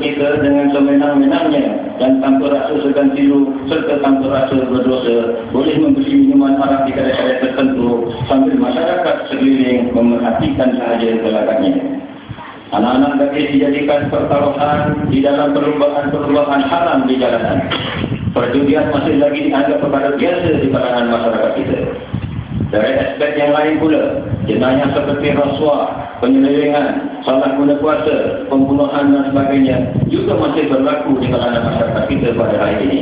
kita dengan semenang-menangnya dan tanpa rasa segan tiru serta tanpa rasa berdosa boleh membeli minuman arak di kedai-kedai tertentu sambil masyarakat sekeliling memerhatikan sahaja gelagatnya. Anak-anak gadis dijadikan pertaruhan di dalam perlombaan haram di jalanan. Perjudian masih lagi dianggap perkara biasa di kalangan masyarakat kita. Dari aspek yang lain pula, jenayah seperti rasuah, penyelewengan, salah guna kuasa, pembunuhan dan sebagainya juga masih berlaku di kalangan masyarakat kita pada hari ini.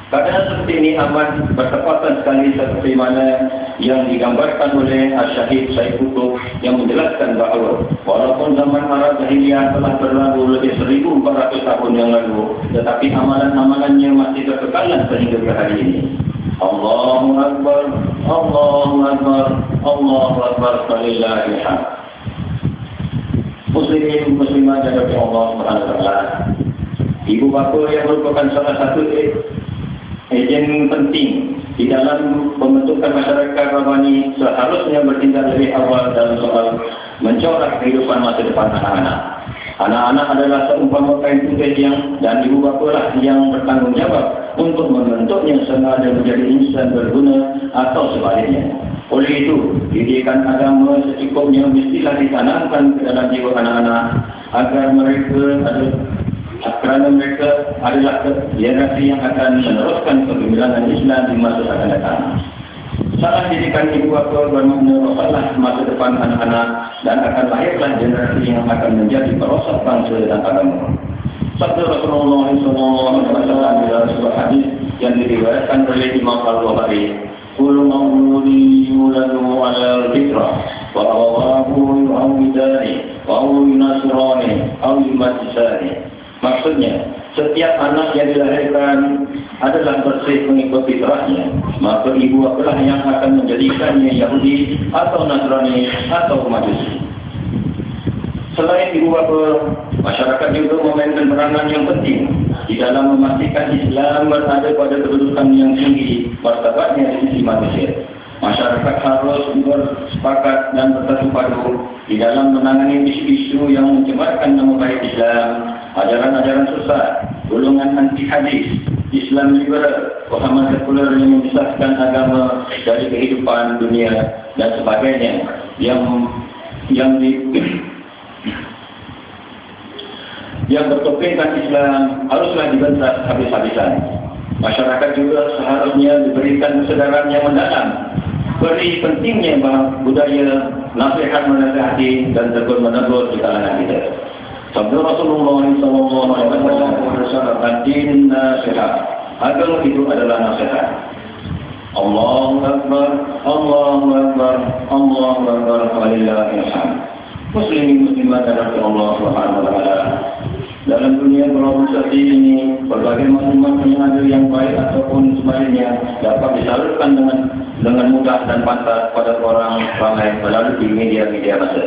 Keadaan seperti ini amat bertepatan sekali seperti mana yang digambarkan oleh Al-Syahid Syed Qutb yang menjelaskan bahawa walaupun zaman Arab Jahiliyah telah berlalu lebih 1400 tahun yang lalu, tetapi amalan-amalannya masih berkekalan sehingga ke hari ini. Allahu Akbar, Allahu Akbar, Allahu Akbar, walillahil hamd. Muslimin muslimat dan Allah Subhanahu wa taala. Ibu bapa yang merupakan salah satu ejen penting di dalam pembentukan masyarakat Rabbani seharusnya bertindak lebih awal dalam soal mencorak kehidupan masa depan anak-anak. Anak-anak adalah seumpama kain putih dan ibu bapa lah yang bertanggung jawab untuk membentuknya sehingga dia menjadi insan berguna atau sebaliknya. Oleh itu, didikan agama secukupnya mestilah ditanamkan ke dalam jiwa anak-anak agar mereka adalah generasi yang akan meneruskan kegemilangan Islam di masa akan datang. Salah didikan ibu bapa bermakna rosaklah masa depan anak-anak dan akan lahirlah generasi yang akan menjadi perosak bangsa dan agama. Sabda Rasulullah SAW dalam sebuah hadis yang diriwayatkan oleh Imam Al-Bukhari, "Kullu mawludin yuladu 'ala al-fitrah wa abawahu yuhawidani wa yunasirani aw yumajjisani." Maksudnya, setiap anak yang dilahirkan adalah bersih mengikut fitrahnya, maka ibu bapalah yang akan menjadikannya Yahudi atau Nasrani atau Majusi. Selain ibu bapa, masyarakat juga memainkan peranan yang penting di dalam memastikan Islam berada pada kedudukan yang tinggi martabatnya di sisi manusia. Masyarakat harus bersepakat dan bersatu padu di dalam menangani isu-isu yang mencemarkan nama baik Islam, ajaran-ajaran sesat, golongan anti hadis, Islam liberal, pemahaman sekuler yang memisahkan agama dari kehidupan dunia dan sebagainya yang bertopengkan Islam haruslah dibentak habis-habisan. Masyarakat juga seharusnya diberikan kesadaran yang mendalam beri pentingnya budaya nasihat menasihati dan tegur menegur di kalangan kita. Sabda Rasulullah SAW, "Ad-din nasihat." Agama itu adalah nasihat. Allahu Akbar, Allahu Akbar, Allahu Akbar, walillahil hamd. Muslimin muslimat dan Allah Subhanahu wa taala. Dalam dunia globalisasi ini, berbagai maklumat yang baik ataupun sebaliknya dapat disalurkan dengan mudah dan pantas pada orang ramai melalui media-media massa.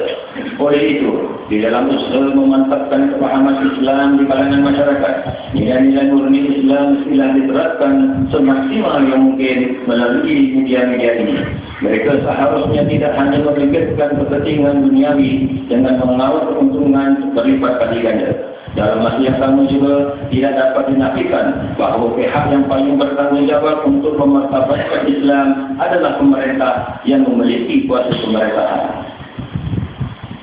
Oleh itu, di dalam usaha memantapkan kepahaman Islam di kalangan masyarakat, nilai-nilai murni Islam mestilah diterapkan semaksimal yang mungkin melalui media-media ini. Mereka seharusnya tidak hanya memikirkan kepentingan duniawi dengan mengawal keuntungan berlipat kali ganda. Dalam masa yang sama juga tidak dapat dinafikan bahawa pihak yang paling bertanggung jawab untuk memartabatkan Islam adalah pemerintah yang memiliki kuasa pemerintahan.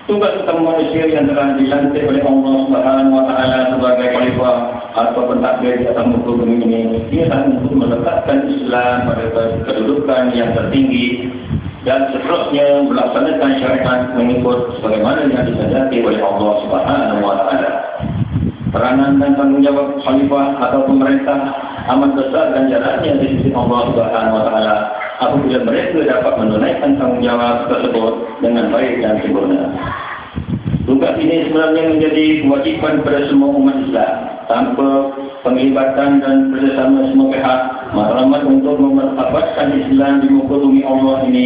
Tugas utama manusia yang telah dilantik oleh Allah Subhanahu wa taala sebagai khalifah atau pentadbir di atas muka bumi ini ialah untuk meletakkan Islam pada kedudukan yang tertinggi dan seterusnya melaksanakan syariat mengikut sebagaimana yang disediakan oleh Allah Subhanahu wa taala. Peranan dan tanggung jawab khalifah atau pemerintah amat besar dan jalannya di sisi Allah Subhanahu wa taala apabila mereka dapat menunaikan tanggung jawab tersebut dengan baik dan sempurna. Tugas ini sebenarnya menjadi kewajiban kepada semua umat Islam tanpa penglibatan dan kerjasama semua pihak. Matlamat untuk memartabatkan Islam di muka bumi Allah ini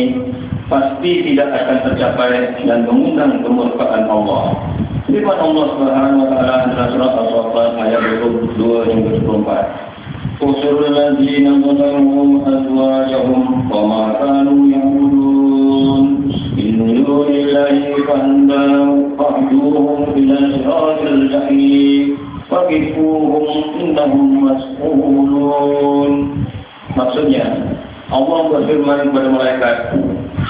pasti tidak akan tercapai dan mengundang kemurkaan Allah. Firman Allah Subhanahu wa taala dalam surah Al-Saffat ayat 22 hingga 24. Usul ladzina zalamu azwajahum wa ma kanu ya'budun min dunillahi fahdahu fahduhum ila siratil jahim faqifuhum innahum mas'ulun. Maksudnya, Allah berfirman kepada malaikat,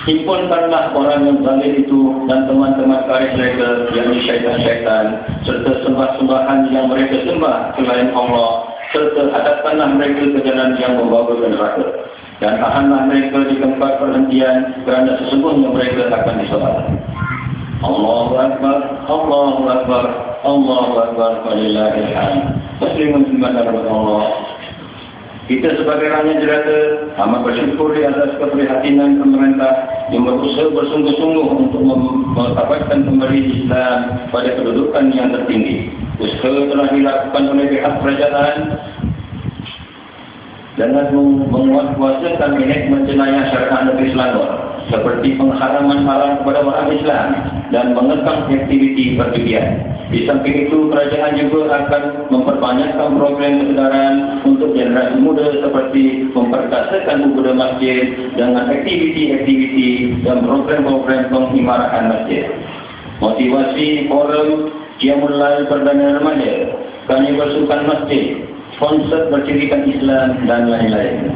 himpunkanlah orang yang zalim itu dan teman-teman karib mereka, yakni syaitan-syaitan, serta sembah-sembahan yang mereka sembah selain Allah, serta hadapkanlah mereka ke jalan yang membawa ke neraka. Dan tahanlah mereka di tempat perhentian, kerana sesungguhnya mereka akan disolat. Allahu Akbar, Allahu Akbar, Allahu Akbar, walillahil hamd. Muslimun dan Allah. Kita sebagai rakyat jelata amat bersyukur di atas keprihatinan pemerintah yang berusaha bersungguh-sungguh untuk mendapatkan kembali Islam pada kedudukan yang tertinggi. Usaha telah dilakukan oleh pihak kerajaan dengan menguatkuasakan manajemen jenayah syariat Negeri Selangor, seperti pengharaman haram kepada orang Islam dan mengekang aktiviti perjudian. Di samping itu, kerajaan juga akan memperbanyakkan program kesedaran untuk generasi muda seperti memperkasakan buku masjid dengan aktiviti-aktiviti dan program-program penghimarahan masjid. Motivasi forum Qiyamul Lail Perdana Remaja, Karnival Sukan Masjid, konsert bercirikan Islam dan lain-lain.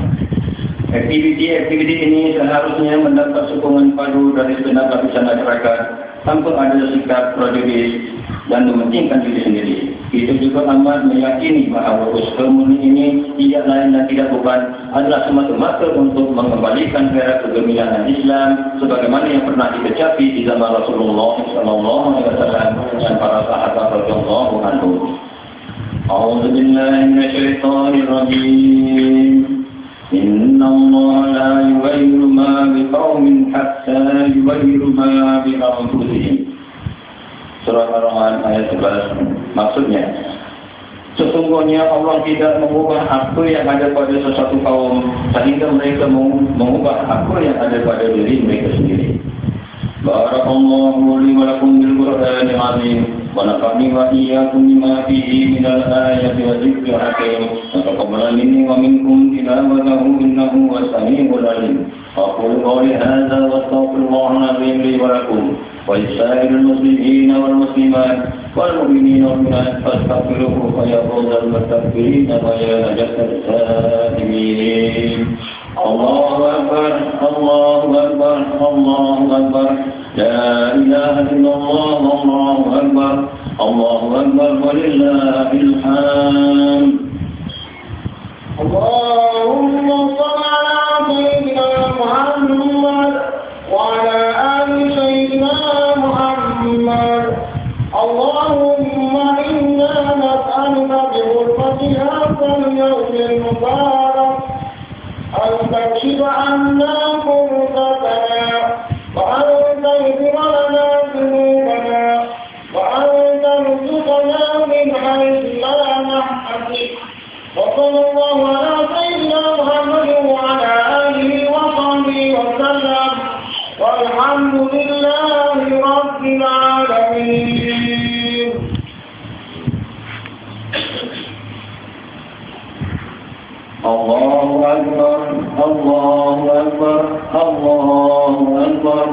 Aktiviti-aktiviti ini seharusnya mendapat sokongan padu dari segenap lapisan masyarakat tanpa ada sikap prejudis dan mementingkan diri sendiri. Kita juga amat meyakini bahawa usaha murni ini tidak lain dan tidak bukan adalah semata-mata untuk mengembalikan era kegemilangan Islam sebagaimana yang pernah dikecapi di zaman Rasulullah SAW dan para sahabat radhiyallahu anhum. A'udzu billahi minasyaitonir rajim. Inna Allah la yughayyiru ma biqaumin hatta yughayyiru ma bi anfusihim. Surah Ar-Rahman ayat 11. Maksudnya, sesungguhnya Allah tidak mengubah apa yang ada pada sesuatu kaum sehingga mereka mengubah apa yang ada pada diri mereka sendiri. Barakallahu li wa lakum bil Qur'anil azim wa nafa'ni wa iyyakum bima fihi minal ayati wa dzikril hakim. Taqabbal minni wa minkum tilawatahu innahu was-sami'ul 'alim. Aqulu qawli hadza wa astaghfirullahal azim li wa lakum ولسائر المسلمين والمسلمات والمؤمنين والمؤمنات فاستغفروه فيا فوز المستغفرين ويا نجاة السائلين. الله أكبر الله أكبر الله أكبر لا إله إلا الله الله أكبر الله أكبر ولله الحمد. اللهم صل على سيدنا محمد وعلى آل سيدنا محمد. اللهم إنا نسألك بغرفة هذا اليوم المبارك أن تكشف عنا كربتنا وأن تغفر لنا ذنوبنا وأن ترزقنا من حيث لا نحتسب. وصلى الله على سيدنا محمد وعلى آله وصحبه وسلم والحمد لله رب العالمين. الله أكبر الله أكبر الله أكبر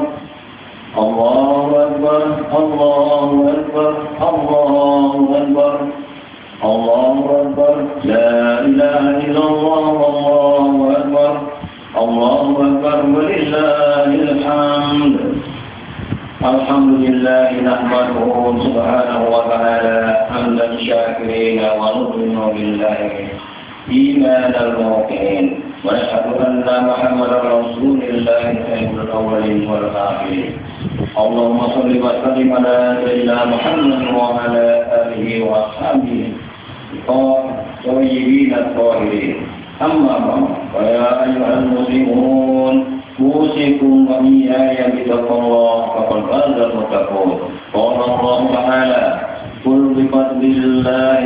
الله أكبر الله أكبر الله أكبر الله أكبر لا إله إلا الله الله أكبر الله أكبر ولله الحمد. الحمد لله نحمده سبحانه وتعالى حمدا شاكرين ونؤمن بالله إيمان الموقنين ونشهد أن محمدا رسول الله سيد الأولين والآخرين. اللهم صل وسلم على سيدنا محمد وعلى آله وأصحابه الطيبين الطاهرين. أما بعد فيا أيها المسلمون أوصيكم وإياي بتقوى الله فقد فاز المتقون. قال الله تعالى قل بفضل الله